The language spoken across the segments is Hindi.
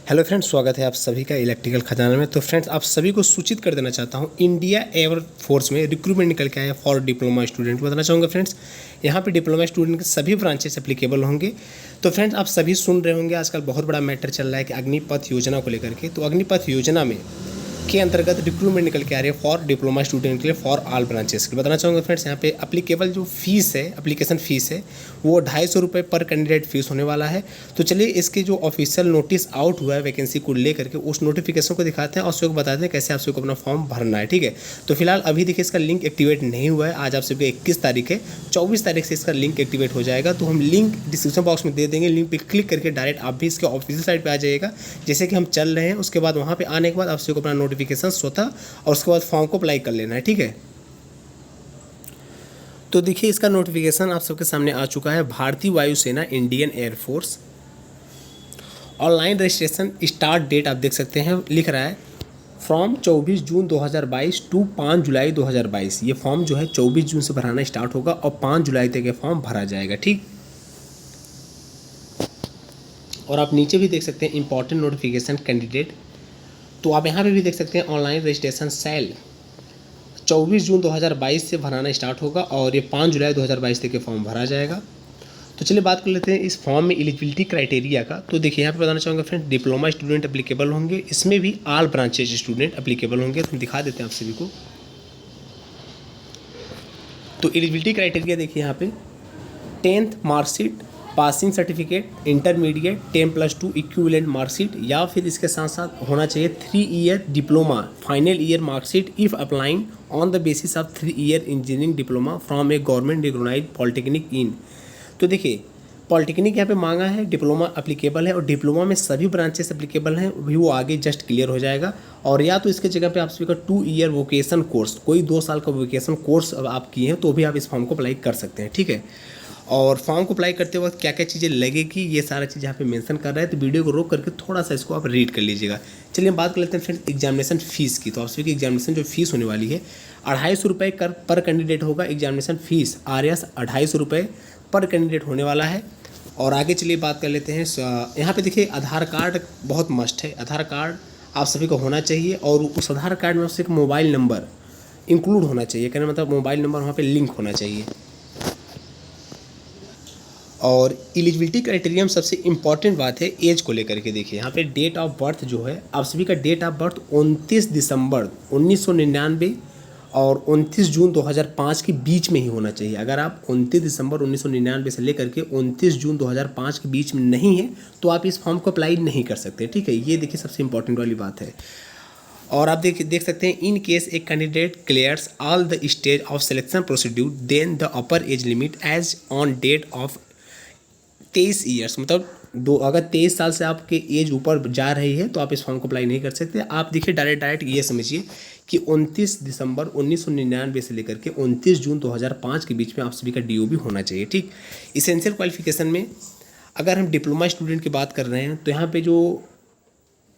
हेलो फ्रेंड्स, स्वागत है आप सभी का इलेक्ट्रिकल खजाना में। तो फ्रेंड्स, आप सभी को सूचित कर देना चाहता हूं, इंडिया एयर फोर्स में रिक्रूटमेंट निकल के आया फॉर डिप्लोमा स्टूडेंट। बताना चाहूँगा फ्रेंड्स, यहां पे डिप्लोमा स्टूडेंट के सभी ब्रांचेस एप्लीकेबल होंगे। तो फ्रेंड्स, आप सभी सुन रहे होंगे आजकल बहुत बड़ा मैटर चल रहा है कि अग्निपथ योजना को लेकर के। तो अग्निपथ योजना में के अंतर्गत रिक्रूटमेंट निकल के आ रही है फॉर डिप्लोमा स्टूडेंट के लिए फॉर ऑल ब्रांचेस के। बताना चाहूँगा फ्रेंड्स, यहाँ पे अप्लीकेबल जो फीस है, एप्लीकेशन फ़ीस है, वो 250 रुपये पर कैंडिडेट फीस होने वाला है। तो चलिए इसकी जो ऑफिशियल नोटिस आउट हुआ है वैकेंसी को लेकर के, उस नोटिफिकेशन को दिखाते हैं और सबको बताते हैं कैसे आप सबको अपना फॉर्म भरना है। ठीक है, तो फिलहाल अभी देखिए इसका लिंक एक्टिवेट नहीं हुआ है। आज आप सबको 21 तारीख है, 24 तारीख से इसका लिंक एक्टिवेट हो जाएगा। तो हम लिंक डिस्क्रिप्शन बॉक्स में दे देंगे, लिंक पर क्लिक करके डायरेक्ट आप भी इसके ऑफिशियल साइट पर आ जाइएगा। जैसे कि हम चल रहे हैं, उसके बाद वहाँ पर आने के बाद आप सबको अपना नोटिफिकेशन स्वतः और उसके बाद फॉर्म को अप्लाई कर लेना है। ठीक है, तो देखिए इसका नोटिफिकेशन आप सबके सामने आ चुका है। भारतीय वायुसेना Indian air force online registration start date आप देख सकते हैं, लिख रहा है फ्रॉम 24 जून 2022 टू 5 जुलाई 2022। ये फॉर्म जो है 24 जून से भराना स्टार्ट होगा और 5 जुलाई तक ये फॉर्म भरा जाएगा। ठीक, और आप नीचे भी देख सकते हैं इंपॉर्टेंट नोटिफिकेशन कैंडिडेट। तो आप यहाँ पे भी देख सकते हैं ऑनलाइन रजिस्ट्रेशन सेल 24 जून 2022 से भराना स्टार्ट होगा और ये 5 जुलाई 2022 तक के फॉर्म भरा जाएगा। तो चलिए बात कर लेते हैं इस फॉर्म में एलिजिबिलिटी क्राइटेरिया का। तो देखिए यहाँ पे बताना चाहूँगा फ्रेंड, डिप्लोमा स्टूडेंट एप्लीकेबल होंगे, इसमें भी ऑल ब्रांचेज स्टूडेंट एप्लीकेबल होंगे। तो हम दिखा देते हैं आप सभी को। तो एलिजिबिलिटी क्राइटेरिया देखिए यहाँ पे 10th marksheet, passing certificate, intermediate 10+2 equivalent marksheet, या फिर इसके साथ साथ होना चाहिए 3 year diploma final year marksheet if applying on the basis of 3 year engineering diploma from a government recognised polytechnic in. तो देखिए पॉलिटेक्निक यहाँ पे मांगा है, डिप्लोमा एप्लीकेबल है और डिप्लोमा में सभी ब्रांचेस एप्लीकेबल हैं, भी वो आगे जस्ट क्लियर हो जाएगा। और या तो इसके जगह पे आप सभी का 2 ईयर वोकेशन कोर्स, कोई 2 साल का वोकेशन कोर्स अब आप किए हैं तो भी आप इस फॉर्म को अप्लाई कर सकते हैं। ठीक है, और फॉर्म को अप्लाई करते वक्त क्या क्या चीज़ें लगेगी ये सारा चीज़ यहाँ पे मेंशन कर रहा है। तो वीडियो को रोक करके थोड़ा सा इसको आप रीड कर लीजिएगा। चलिए हम बात कर लेते हैं फ्रेंड्स एग्जामिनेशन फ़ीस की। तो आप सभी की एग्जामिनेशन जो फीस होने वाली है 250 रुपये पर कैंडिडेट होगा। एग्जामिनेशन फ़ीस आरएस 250 रुपये पर कैंडिडेट होने वाला है। और आगे चलिए बात कर लेते हैं, यहाँ पे देखिए आधार कार्ड बहुत मस्ट है। आधार कार्ड आप सभी को होना चाहिए और उस आधार कार्ड में उससे एक मोबाइल नंबर इंक्लूड होना चाहिए, कहने मतलब मोबाइल नंबर वहाँ पे लिंक होना चाहिए। और एलिजिबिलिटी क्राइटेरिया में सबसे इंपॉर्टेंट बात है एज को लेकर के। देखिए यहाँ पे डेट ऑफ बर्थ जो है आप सभी का डेट ऑफ बर्थ 29 दिसंबर 1999 और 29 जून 2005 के बीच में ही होना चाहिए। अगर आप 29 दिसंबर 1999 से लेकर के 29 जून 2005 के बीच में नहीं है तो आप इस फॉर्म को अप्लाई नहीं कर सकते। ठीक है, ये देखिए सबसे इंपॉर्टेंट वाली बात है। और आप देख सकते हैं in case a candidate clears all the stage of selection procedure then the upper age limit as on date of 23 years, मतलब अगर 23 साल से आपके एज ऊपर जा रही है तो आप इस फॉर्म को अप्लाई नहीं कर सकते। आप देखिए डायरेक्ट ये समझिए कि 29 दिसंबर 1999 से लेकर के 29 जून 2005 के बीच में आप सभी का डीओबी होना चाहिए। ठीक, इसेंशियल क्वालिफिकेशन में अगर हम डिप्लोमा स्टूडेंट की बात कर रहे हैं तो यहाँ पे जो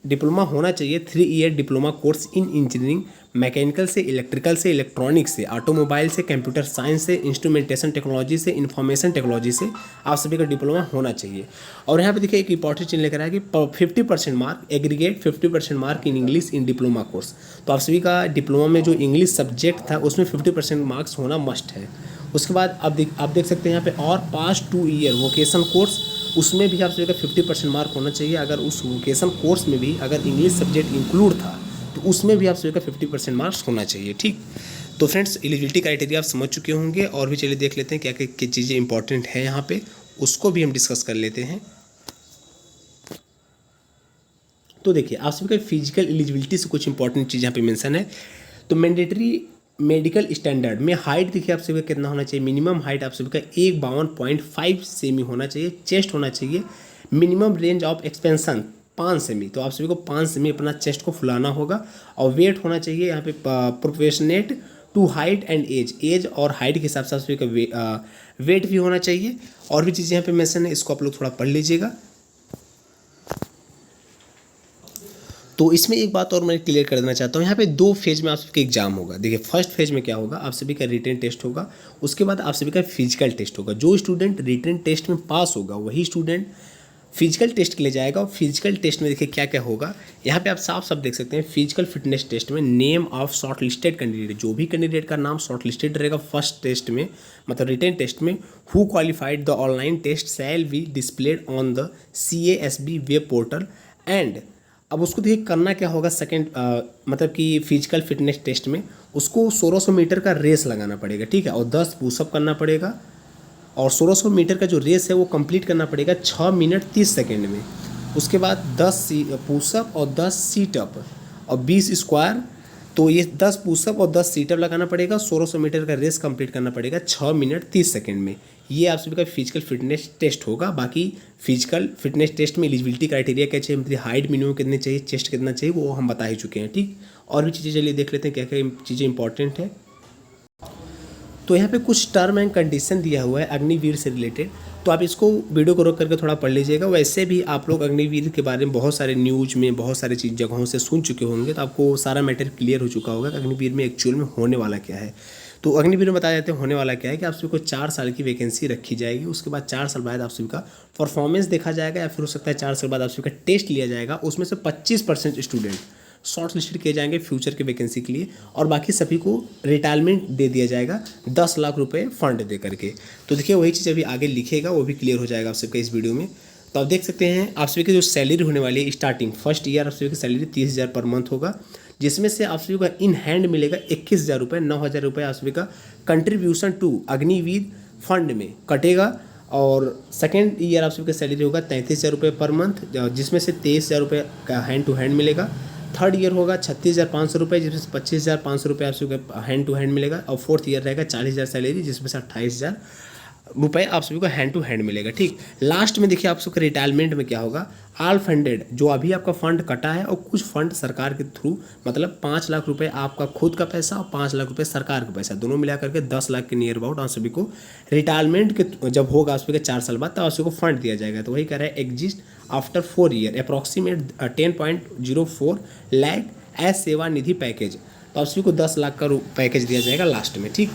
डिप्लोमा होना चाहिए 3 year diploma course in engineering, mechanical से, इलेक्ट्रिकल से, इलेक्ट्रॉनिक्स से, ऑटोमोबाइल से, कंप्यूटर साइंस से, इंस्ट्रूमेंटेशन टेक्नोलॉजी से, इंफॉर्मेशन टेक्नोलॉजी से आप सभी का डिप्लोमा होना चाहिए। और यहाँ पे देखिए एक इंपॉर्टेंट चीज़ लेकर आया कि 50% mark aggregate 50% mark in English in diploma course. तो आप सभी का डिप्लोमा में जो इंग्लिश सब्जेक्ट था उसमें 50% मार्क्स होना मस्ट है। उसके बाद आप देख सकते हैं यहाँ पे और पास 2 ईयर वोकेशन कोर्स, उसमें भी आप सभी का 50% मार्क होना चाहिए। अगर उस वोकेशन कोर्स में भी अगर इंग्लिश सब्जेक्ट इंक्लूड था तो उसमें भी आप सभी का 50% मार्क्स होना चाहिए। ठीक, तो फ्रेंड्स एलिजिबिलिटी क्राइटेरिया आप समझ चुके होंगे और भी चलिए देख लेते हैं क्या क्या चीज़ें इंपॉर्टेंट है यहाँ पे, उसको भी हम डिस्कस कर लेते हैं। तो देखिए आप सभी का फिजिकल एलिजिबिलिटी से कुछ इंपॉर्टेंट चीज़ यहाँ पे मेंशन है। तो मैंडेटरी मेडिकल स्टैंडर्ड में हाइट देखिए आप सभी का कितना होना चाहिए। मिनिमम हाइट आप सभी का 152.5 सेमी होना चाहिए। चेस्ट होना चाहिए, minimum range of expansion 5 semi, तो आप सभी को 5 सेमी अपना चेस्ट को फुलाना होगा। और वेट होना चाहिए यहाँ पे proportionate to height and age और हाइट के हिसाब से आप सभी का वेट भी होना चाहिए। और भी चीज़ें यहाँ पे मेंशन है, इसको आप लोग थोड़ा पढ़ लीजिएगा। तो इसमें एक बात और मैं क्लियर कर देना चाहता हूँ, यहाँ पे 2 फेज में आप सबका एग्जाम होगा। देखिए फर्स्ट फेज में क्या होगा, आप सभी का रिटन टेस्ट होगा, उसके बाद आप सभी का फिजिकल टेस्ट होगा। जो स्टूडेंट रिटन टेस्ट में पास होगा वही स्टूडेंट फिजिकल टेस्ट के लिए जाएगा और फिजिकल टेस्ट में देखिए क्या क्या होगा। यहाँ पे आप साफ साफ देख सकते हैं फिजिकल फिटनेस टेस्ट में name of shortlisted candidate, जो भी कैंडिडेट का नाम शॉर्ट लिस्टेड रहेगा फर्स्ट टेस्ट में मतलब रिटन टेस्ट में, who qualified the online test shall be displayed on the CASB web portal and. अब उसको देखिए करना क्या होगा सेकेंड मतलब कि फिजिकल फिटनेस टेस्ट में उसको 1600 मीटर का रेस लगाना पड़ेगा, ठीक है, और 10 पुशअप करना पड़ेगा और 1600 मीटर का जो रेस है वो कंप्लीट करना पड़ेगा 6 मिनट 30 सेकेंड में। उसके बाद 10 पुशअप और 10 सीटअप और 20 स्क्वायर, तो ये 10 पुशअप और 10 सीटअप लगाना पड़ेगा, 1600 मीटर का रेस कंप्लीट करना पड़ेगा 6 मिनट 30 सेकेंड में। ये आप सभी का फिजिकल फिटनेस टेस्ट होगा। बाकी फिजिकल फिटनेस टेस्ट में एलिजिबिलिटी क्राइटेरिया क्या चाहिए, मतलब हाइट मिनिमम कितनी चाहिए, चेस्ट कितना चाहिए, वो हम बता ही चुके हैं, ठीक। और भी चीज़ें चलिए देख लेते हैं क्या क्या चीज़ें इंपॉर्टेंट है। तो यहाँ पे कुछ टर्म एंड कंडीशन दिया हुआ है अग्निवीर से रिलेटेड, तो आप इसको वीडियो को रोक करके थोड़ा पढ़ लीजिएगा। वैसे भी आप लोग अग्निवीर के बारे में बहुत सारे न्यूज़ में बहुत सारे चीज़ जगहों से सुन चुके होंगे, तो आपको सारा मैटर क्लियर हो चुका होगा कि अग्निवीर में एक्चुअल में होने वाला क्या है। तो अग्निवीर में बताया जाता है होने वाला क्या है कि आप सभी को 4 साल की वैकेंसी रखी जाएगी। उसके बाद 4 साल बाद आप सभी का परफॉर्मेंस देखा जाएगा या फिर हो सकता है 4 साल बाद आप सभी का टेस्ट लिया जाएगा। उसमें से 25% स्टूडेंट शॉर्ट लिस्टेड किए जाएंगे फ्यूचर के वैकेंसी के लिए और बाकी सभी को रिटायरमेंट दे दिया जाएगा 10 लाख रुपए फंड दे करके। तो देखिए वही चीज़ अभी आगे लिखेगा वो भी क्लियर हो जाएगा आप सबका इस वीडियो में। तो आप देख सकते हैं आप सभी की जो सैलरी होने वाली है स्टार्टिंग फर्स्ट ईयर आप सभी की सैलरी 30,000 पर मंथ होगा, जिसमें से आप सभी का इन हैंड मिलेगा 21,000 रुपये, 9,000 रुपये आप सभी का कंट्रीब्यूशन टू अग्निवीर फंड में कटेगा। और सेकेंड ईयर आप सभी का सैलरी होगा 33,000 रुपये पर मंथ, जिसमें से 23,000 रुपये का हैंड टू हैंड मिलेगा। थर्ड ईयर होगा 36,500 रुपये, जिसमें से 25,500 रुपये आप सभी को हैंड टू हैंड मिलेगा। और फोर्थ ईयर रहेगा 40,000 सैलरी, जिसमें से 28,000 रुपये आप सभी को हैंड टू हैंड मिलेगा, ठीक। लास्ट में देखिए आप सबका रिटायरमेंट में क्या होगा, ऑल फंडेड जो अभी आपका फंड कटा है और कुछ फंड सरकार के थ्रू, मतलब 5 लाख रुपए आपका खुद का पैसा और 5 लाख रुपए सरकार का पैसा, दोनों मिला करके 10 लाख के नियर अबाउट आप सभी को रिटायरमेंट के जब होगा आप सभी का 4 साल बाद तब आप सभी को फंड दिया जाएगा। तो वही कह रहा है exist after 4 year approximate 10.04 lakh as Seva Nidhi package, तो आप सभी को 10 लाख का पैकेज दिया जाएगा लास्ट में, ठीक।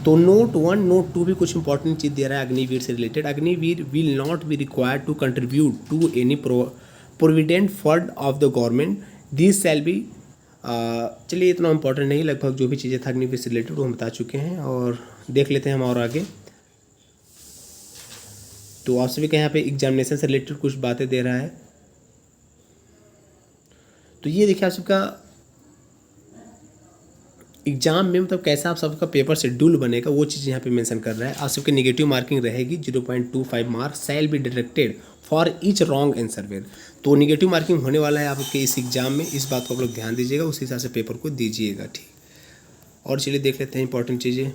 तो नोट 1 नोट 2 भी कुछ इंपॉर्टेंट चीज़ दे रहा है अग्निवीर से related. Agniveer will not be required to contribute to any provident fund of the government, this shall be, चलिए इतना इंपॉर्टेंट नहीं, लगभग जो भी चीज़ें था अग्निवीर से रिलेटेड वो हम बता चुके हैं। और देख लेते हैं हम और आगे। तो आप सभी का यहाँ पे एग्जामिनेशन से रिलेटेड कुछ बातें दे रहा है। तो ये देखिए आप सबका एग्जाम में मतलब कैसा आप सबका पेपर शेड्यूल बनेगा वो चीज़ यहाँ पे मेंशन कर रहा है। आप सबके नेगेटिव मार्किंग रहेगी 0.25 marks shall be deducted for each wrong answer where. तो नेगेटिव मार्किंग होने वाला है आपके इस एग्जाम में, इस बात को आप लोग ध्यान दीजिएगा, उस हिसाब से पेपर को दीजिएगा, ठीक। और चलिए देख लेते हैं इंपॉर्टेंट चीज़ें।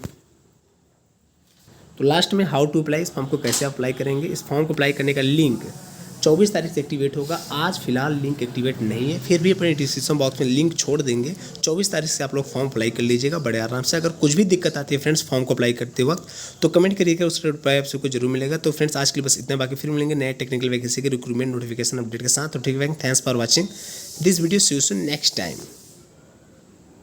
तो लास्ट में हाउ टू अप्लाई, इस फॉर्म को कैसे अप्लाई करेंगे। इस फॉर्म को अप्लाई करने का लिंक 24 तारीख से एक्टिवेट होगा। आज फिलहाल लिंक एक्टिवेट नहीं है, फिर भी अपने डिस्क्रिप्शन बॉक्स में लिंक छोड़ देंगे। 24 तारीख से आप लोग फॉर्म अप्लाई कर लीजिएगा बड़े आराम से। अगर कुछ भी दिक्कत आती है फ्रेंड्स फॉर्म को अप्लाई करते वक्त तो कमेंट करिएगा, उसका रिप्लाई आप सबको जरूर मिलेगा। तो फ्रेंड्स आज के लिए बस इतना, बाकी फिर मिलेंगे नए टेक्निकल वैकेंसी के रिक्रूटमेंट नोटिफिकेशन अपडेट के साथ। तो ठीक है, thanks for watching this video, see you soon next time.